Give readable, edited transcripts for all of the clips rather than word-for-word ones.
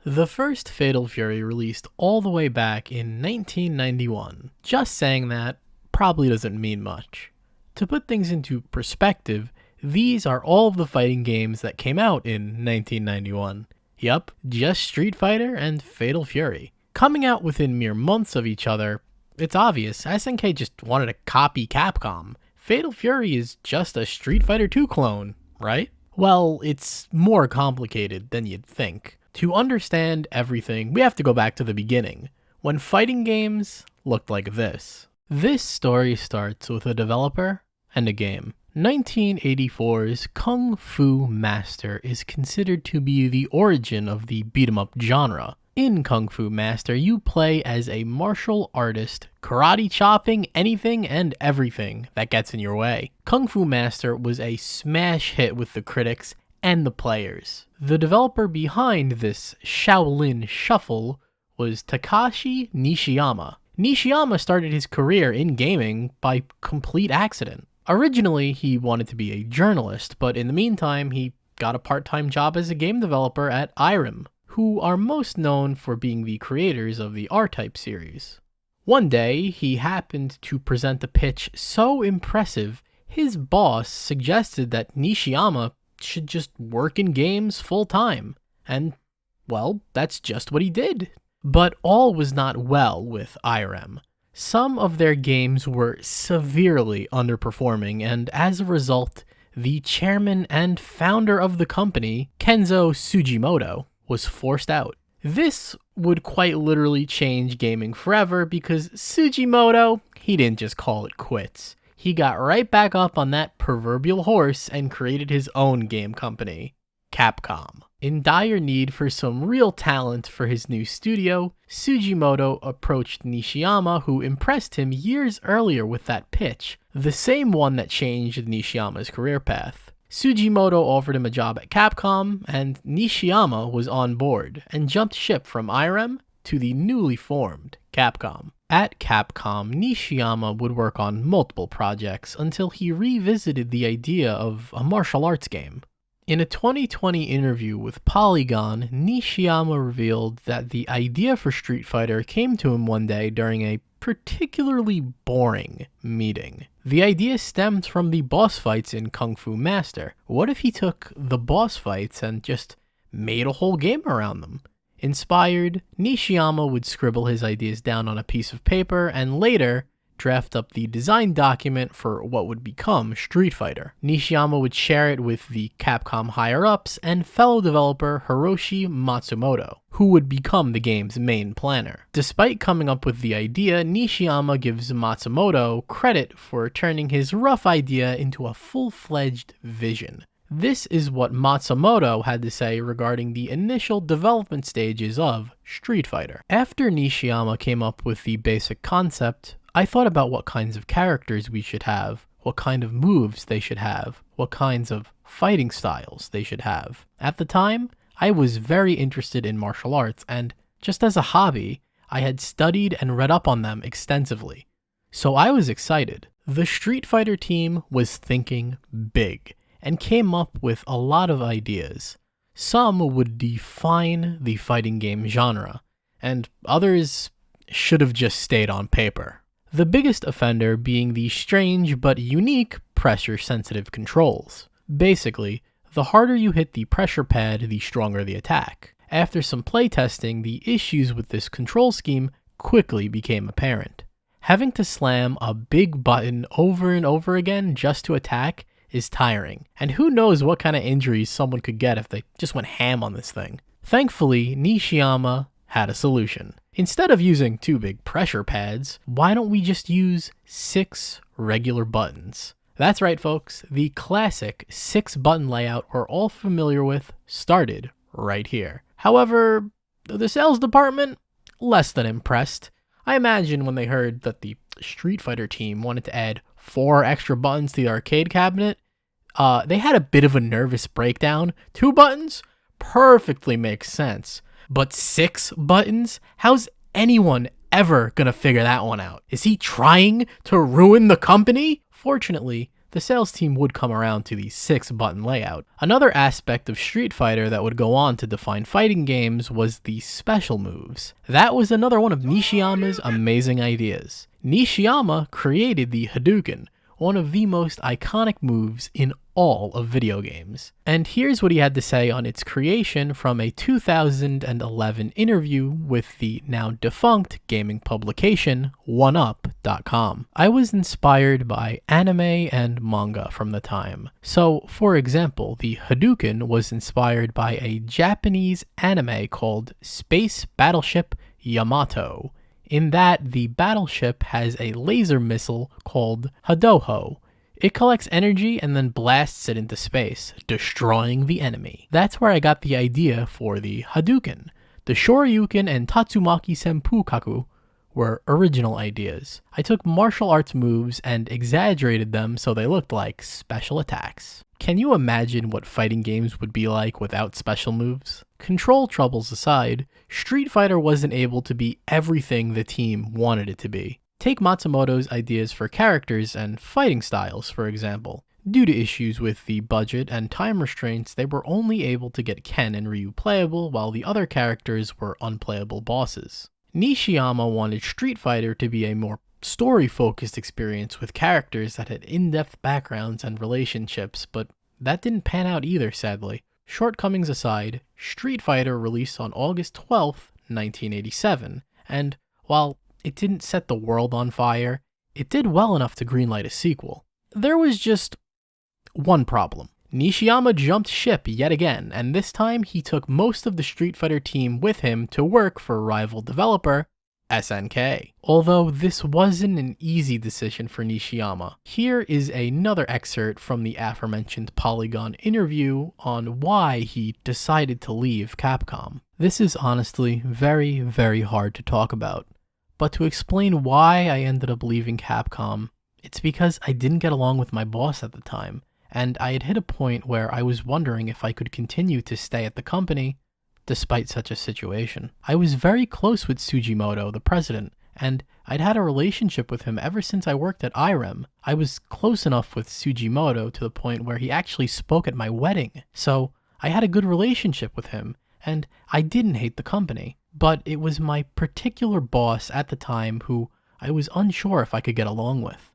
The first Fatal Fury released all the way back in 1991. Just saying that probably doesn't mean much. To put things into perspective, these are all of the fighting games that came out in 1991. Yup, just Street Fighter and Fatal Fury. Coming out within mere months of each other, it's obvious, SNK just wanted to copy Capcom. Fatal Fury is just a Street Fighter 2 clone, right? Well, it's more complicated than you'd think. To understand everything, we have to go back to the beginning, when fighting games looked like this. This story starts with a developer and a game. 1984's Kung Fu Master is considered to be the origin of the beat-em-up genre. In Kung Fu Master, you play as a martial artist, karate chopping anything and everything that gets in your way. Kung Fu Master was a smash hit with the critics and the players. The developer behind this Shaolin Shuffle was Takashi Nishiyama. Nishiyama started his career in gaming by complete accident. Originally, he wanted to be a journalist, but in the meantime, he got a part-time job as a game developer at Irem, who are most known for being the creators of the R-Type series. One day, he happened to present a pitch so impressive, his boss suggested that Nishiyama should just work in games full-time. And, well, that's just what he did. But all was not well with Irem. Some of their games were severely underperforming, and as a result, the chairman and founder of the company, Kenzo Sugimoto, was forced out. This would quite literally change gaming forever because Sugimoto, he didn't just call it quits. He got right back up on that proverbial horse and created his own game company, Capcom. In dire need for some real talent for his new studio, Sugimoto approached Nishiyama, who impressed him years earlier with that pitch, the same one that changed Nishiyama's career path. Sugimoto offered him a job at Capcom, and Nishiyama was on board and jumped ship from Irem to the newly formed Capcom. At Capcom, Nishiyama would work on multiple projects until he revisited the idea of a martial arts game. In a 2020 interview with Polygon, Nishiyama revealed that the idea for Street Fighter came to him one day during a particularly boring meeting. The idea stemmed from the boss fights in Kung Fu Master. What if he took the boss fights and just made a whole game around them? Inspired, Nishiyama would scribble his ideas down on a piece of paper and later draft up the design document for what would become Street Fighter. Nishiyama would share it with the Capcom higher-ups and fellow developer Hiroshi Matsumoto, who would become the game's main planner. Despite coming up with the idea, Nishiyama gives Matsumoto credit for turning his rough idea into a full-fledged vision. This is what Matsumoto had to say regarding the initial development stages of Street Fighter. After Nishiyama came up with the basic concept, I thought about what kinds of characters we should have, what kind of moves they should have, what kinds of fighting styles they should have. At the time, I was very interested in martial arts, and just as a hobby, I had studied and read up on them extensively. So I was excited. The Street Fighter team was thinking big, and came up with a lot of ideas. Some would define the fighting game genre, and others should have just stayed on paper. The biggest offender being the strange but unique pressure-sensitive controls. Basically, the harder you hit the pressure pad, the stronger the attack. After some playtesting, the issues with this control scheme quickly became apparent. Having to slam a big button over and over again just to attack is tiring, and who knows what kind of injuries someone could get if they just went ham on this thing. Thankfully, Nishiyama had a solution. Instead of using 2 big pressure pads, why don't we just use 6 regular buttons? That's right, folks, the classic 6-button layout we're all familiar with started right here. However, the sales department, less than impressed. I imagine when they heard that the Street Fighter team wanted to add 4 extra buttons to the arcade cabinet, they had a bit of a nervous breakdown. 2 buttons? Perfectly makes sense. But 6 buttons? How's anyone ever gonna figure that one out? Is he trying to ruin the company? Fortunately, the sales team would come around to the 6-button layout. Another aspect of Street Fighter that would go on to define fighting games was the special moves. That was another one of Nishiyama's amazing ideas. Nishiyama created the Hadouken, one of the most iconic moves in all of video games. And here's what he had to say on its creation from a 2011 interview with the now defunct gaming publication 1UP.com. I was inspired by anime and manga from the time. So, for example, the Hadouken was inspired by a Japanese anime called Space Battleship Yamato. In that, the battleship has a laser missile called Hadoho. It collects energy and then blasts it into space, destroying the enemy. That's where I got the idea for the Hadouken. The Shoryuken and Tatsumaki Senpu Kaku were original ideas. I took martial arts moves and exaggerated them so they looked like special attacks. Can you imagine what fighting games would be like without special moves? Control troubles aside, Street Fighter wasn't able to be everything the team wanted it to be. Take Matsumoto's ideas for characters and fighting styles, for example. Due to issues with the budget and time restraints, they were only able to get Ken and Ryu playable while the other characters were unplayable bosses. Nishiyama wanted Street Fighter to be a more story-focused experience with characters that had in-depth backgrounds and relationships, but that didn't pan out either, sadly. Shortcomings aside, Street Fighter released on August 12th, 1987, and while it didn't set the world on fire, it did well enough to greenlight a sequel. There was just one problem. Nishiyama jumped ship yet again, and this time he took most of the Street Fighter team with him to work for rival developer SNK. Although this wasn't an easy decision for Nishiyama. Here is another excerpt from the aforementioned Polygon interview on why he decided to leave Capcom. This is honestly very, very hard to talk about. But to explain why I ended up leaving Capcom, it's because I didn't get along with my boss at the time, and I had hit a point where I was wondering if I could continue to stay at the company despite such a situation. I was very close with Tsujimoto, the president, and I'd had a relationship with him ever since I worked at IREM. I was close enough with Tsujimoto to the point where he actually spoke at my wedding, so I had a good relationship with him, and I didn't hate the company. But it was my particular boss at the time who I was unsure if I could get along with.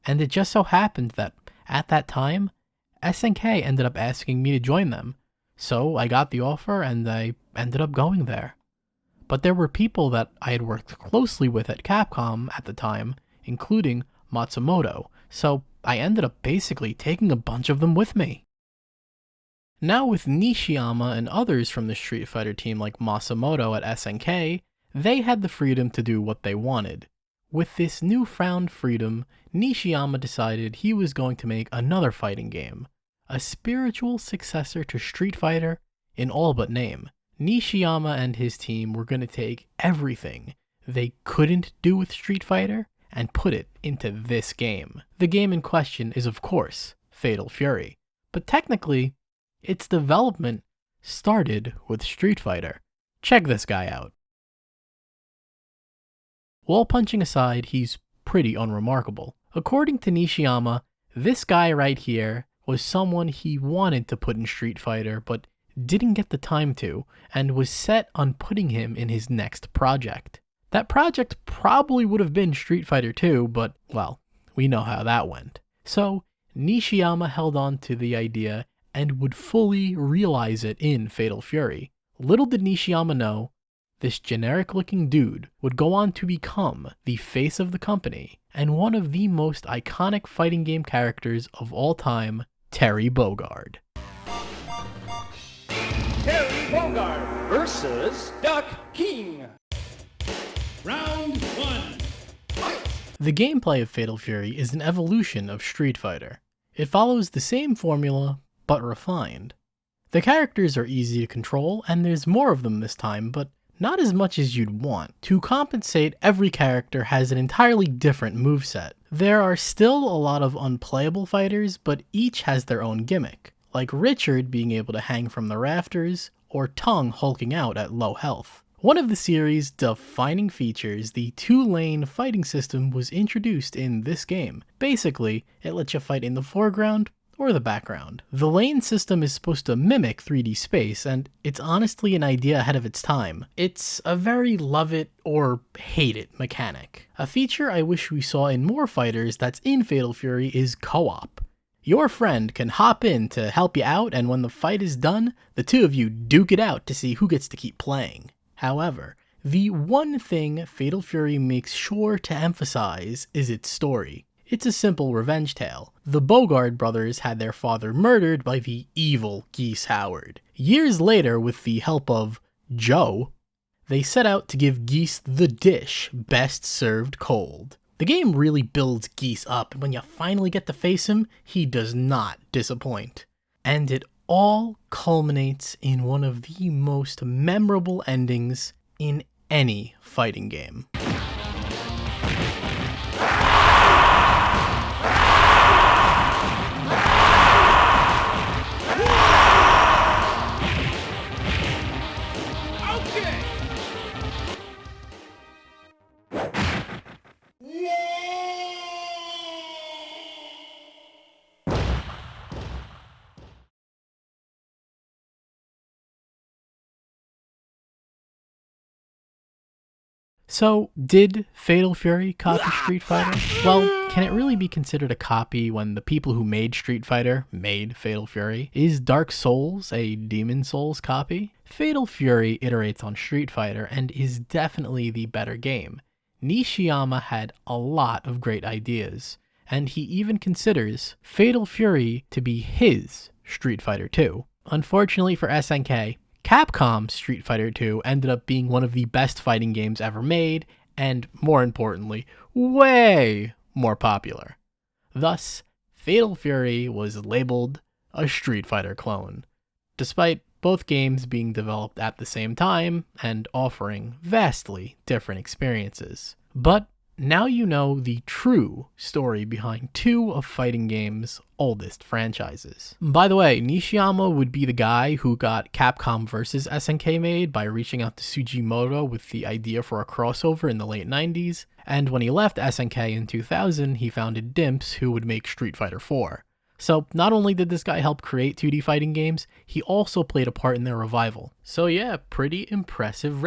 And it just so happened that, at that time, SNK ended up asking me to join them. So I got the offer and I ended up going there. But there were people that I had worked closely with at Capcom at the time, including Matsumoto, so I ended up basically taking a bunch of them with me. Now with Nishiyama and others from the Street Fighter team like Matsumoto at SNK, they had the freedom to do what they wanted. With this newfound freedom, Nishiyama decided he was going to make another fighting game, a spiritual successor to Street Fighter in all but name. Nishiyama and his team were going to take everything they couldn't do with Street Fighter and put it into this game. The game in question is, of course, Fatal Fury, but technically, its development started with Street Fighter. Check this guy out. Wall punching aside, he's pretty unremarkable. According to Nishiyama, this guy right here was someone he wanted to put in Street Fighter, but didn't get the time to, and was set on putting him in his next project. That project probably would have been Street Fighter 2, but, well, we know how that went. So, Nishiyama held on to the idea and would fully realize it in Fatal Fury. Little did Nishiyama know, this generic-looking dude would go on to become the face of the company and one of the most iconic fighting game characters of all time, Terry Bogard. Terry Bogard versus Duck King. Round 1. Fight! The gameplay of Fatal Fury is an evolution of Street Fighter. It follows the same formula, but refined. The characters are easy to control, and there's more of them this time, but not as much as you'd want. To compensate, every character has an entirely different moveset. There are still a lot of unplayable fighters, but each has their own gimmick, like Richard being able to hang from the rafters, or Tongue hulking out at low health. One of the series' defining features, the two-lane fighting system, was introduced in this game. Basically, it lets you fight in the foreground or the background. The lane system is supposed to mimic 3D space, and it's honestly an idea ahead of its time. It's a very love it or hate it mechanic. A feature I wish we saw in more fighters that's in Fatal Fury is co-op. Your friend can hop in to help you out, and when the fight is done, the two of you duke it out to see who gets to keep playing. However, the one thing Fatal Fury makes sure to emphasize is its story. It's a simple revenge tale. The Bogard brothers had their father murdered by the evil Geese Howard. Years later, with the help of Joe, they set out to give Geese the dish best served cold. The game really builds Geese up, and when you finally get to face him, he does not disappoint. And it all culminates in one of the most memorable endings in any fighting game. So, did Fatal Fury copy Street Fighter? Well, can it really be considered a copy when the people who made Street Fighter made Fatal Fury? Is Dark Souls a Demon Souls copy? Fatal Fury iterates on Street Fighter and is definitely the better game. Nishiyama had a lot of great ideas, and he even considers Fatal Fury to be his Street Fighter 2. Unfortunately for SNK, Capcom's Street Fighter 2 ended up being one of the best fighting games ever made, and more importantly, way more popular. Thus, Fatal Fury was labeled a Street Fighter clone, despite both games being developed at the same time and offering vastly different experiences. But now you know the true story behind two of fighting games' oldest franchises. By the way, Nishiyama would be the guy who got Capcom vs. SNK made by reaching out to Sugimoto with the idea for a crossover in the late 90s, and when he left SNK in 2000, he founded Dimps, who would make Street Fighter 4. So not only did this guy help create 2D fighting games, he also played a part in their revival. So yeah, pretty impressive